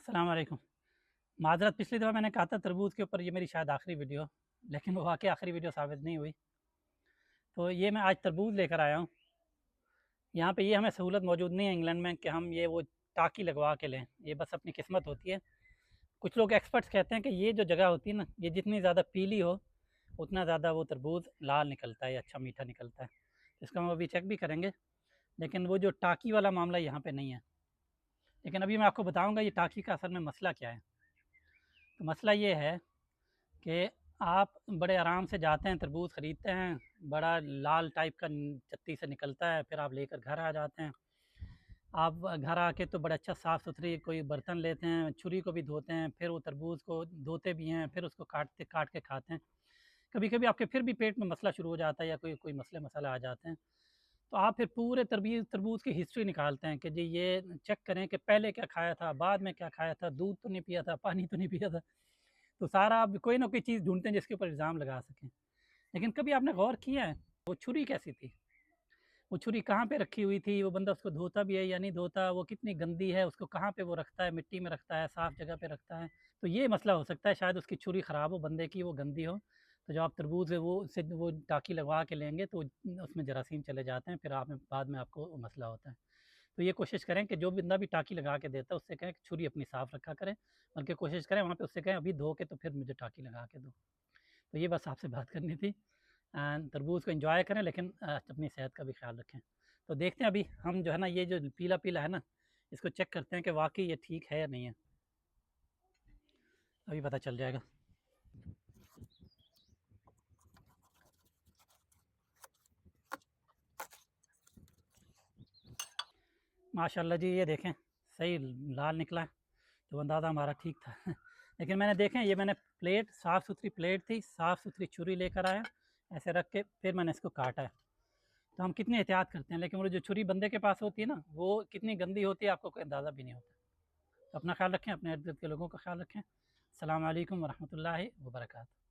अस्सलाम वालेकुम। माज़रत पिछली दफ़ा मैंने कहा था तरबूज़ के ऊपर ये मेरी शायद आखिरी वीडियो, लेकिन वो वाक़ई आखिरी वीडियो साबित नहीं हुई। तो ये मैं आज तरबूज़ लेकर आया हूँ। यहाँ पे ये हमें सहूलत मौजूद नहीं है इंग्लैंड में कि हम ये वो टाँकी लगवा के लें, ये बस अपनी किस्मत होती है। कुछ लोग एक्सपर्ट्स कहते हैं कि ये जो जगह होती है ना, ये जितनी ज़्यादा पीली हो, उतना ज़्यादा वो तरबूज़ लाल निकलता है या अच्छा मीठा निकलता है। इसको हम अभी चेक भी करेंगे, लेकिन वो जो टाँकी वाला मामला यहाँ पे नहीं है। लेकिन अभी मैं आपको बताऊँगा ये टाँकी का असल में मसला क्या है। तो मसला ये है कि आप बड़े आराम से जाते हैं, तरबूज ख़रीदते हैं, बड़ा लाल टाइप का चत्ती से निकलता है, फिर आप लेकर घर आ जाते हैं। आप घर आके तो बड़ा अच्छा साफ़-सुथरी कोई बर्तन लेते हैं, छुरी को भी धोते हैं, फिर वो तरबूज को धोते भी हैं, फिर उसको काट के खाते हैं। कभी-कभी आपके फिर भी पेट में मसला शुरू हो जाता है या कोई कोई मसले-मसाले आ जाते हैं। तो आप फिर पूरे तरबूज की हिस्ट्री निकालते हैं कि जी ये चेक करें कि पहले क्या खाया था, बाद में क्या खाया था, दूध तो नहीं पिया था, पानी तो नहीं पिया था। तो सारा आप कोई ना कोई चीज़ ढूँढते हैं जिसके ऊपर इल्ज़ाम लगा सकें। लेकिन कभी आपने गौर किया है, वो छुरी कैसी थी? वो छुरी कहाँ पे रखी हुई थी? वो बंदा उसको धोता भी है या नहीं धोता? वो कितनी गंदी है? उसको कहाँ पे वो रखता है? मिट्टी में रखता है, साफ़ जगह पे रखता है? तो ये मसला हो सकता है, शायद उसकी छुरी ख़राब हो बंदे की, वो गंदी हो। तो जो आप तरबूज़ है वो उससे वो टाँकी लगवा के लेंगे तो उसमें जरासीम चले जाते हैं, फिर आप में बाद में आपको मसला होता है। तो ये कोशिश करें कि जो बंदा भी टाँकी लगा के देता है उससे कहें कि छुरी अपनी साफ़ रखा करें, बल्कि कोशिश करें वहाँ पे उससे कहें अभी धो के तो फिर मुझे टाँकी लगा के दो। तो ये बस आपसे बात करनी थी। तरबूज़ को एन्जॉय करें, लेकिन अपनी सेहत का भी ख़्याल रखें। तो देखते हैं अभी हम जो है ना ये जो पीला-पीला है ना, इसको चेक करते हैं कि वाक़ई ये ठीक है या नहीं है। अभी पता चल जाएगा। माशाअल्लाह जी, ये देखें सही लाल निकला है, तो अंदाज़ा हमारा ठीक था। लेकिन मैंने देखें ये मैंने प्लेट साफ़-सुथरी प्लेट थी, साफ़-सुथरी छुरी लेकर आया, ऐसे रख के फिर मैंने इसको काटा है। तो हम कितनी एहतियात करते हैं, लेकिन वो जो छुरी बंदे के पास होती है ना, वो कितनी गंदी होती है आपको कोई अंदाज़ा भी नहीं होता। तो अपना ख़्याल रखें, अपने इर्द-गिर्द के लोगों का ख़्याल रखें। अस्सलाम वालेकुम व रहमतुल्लाहि व बरकातहू।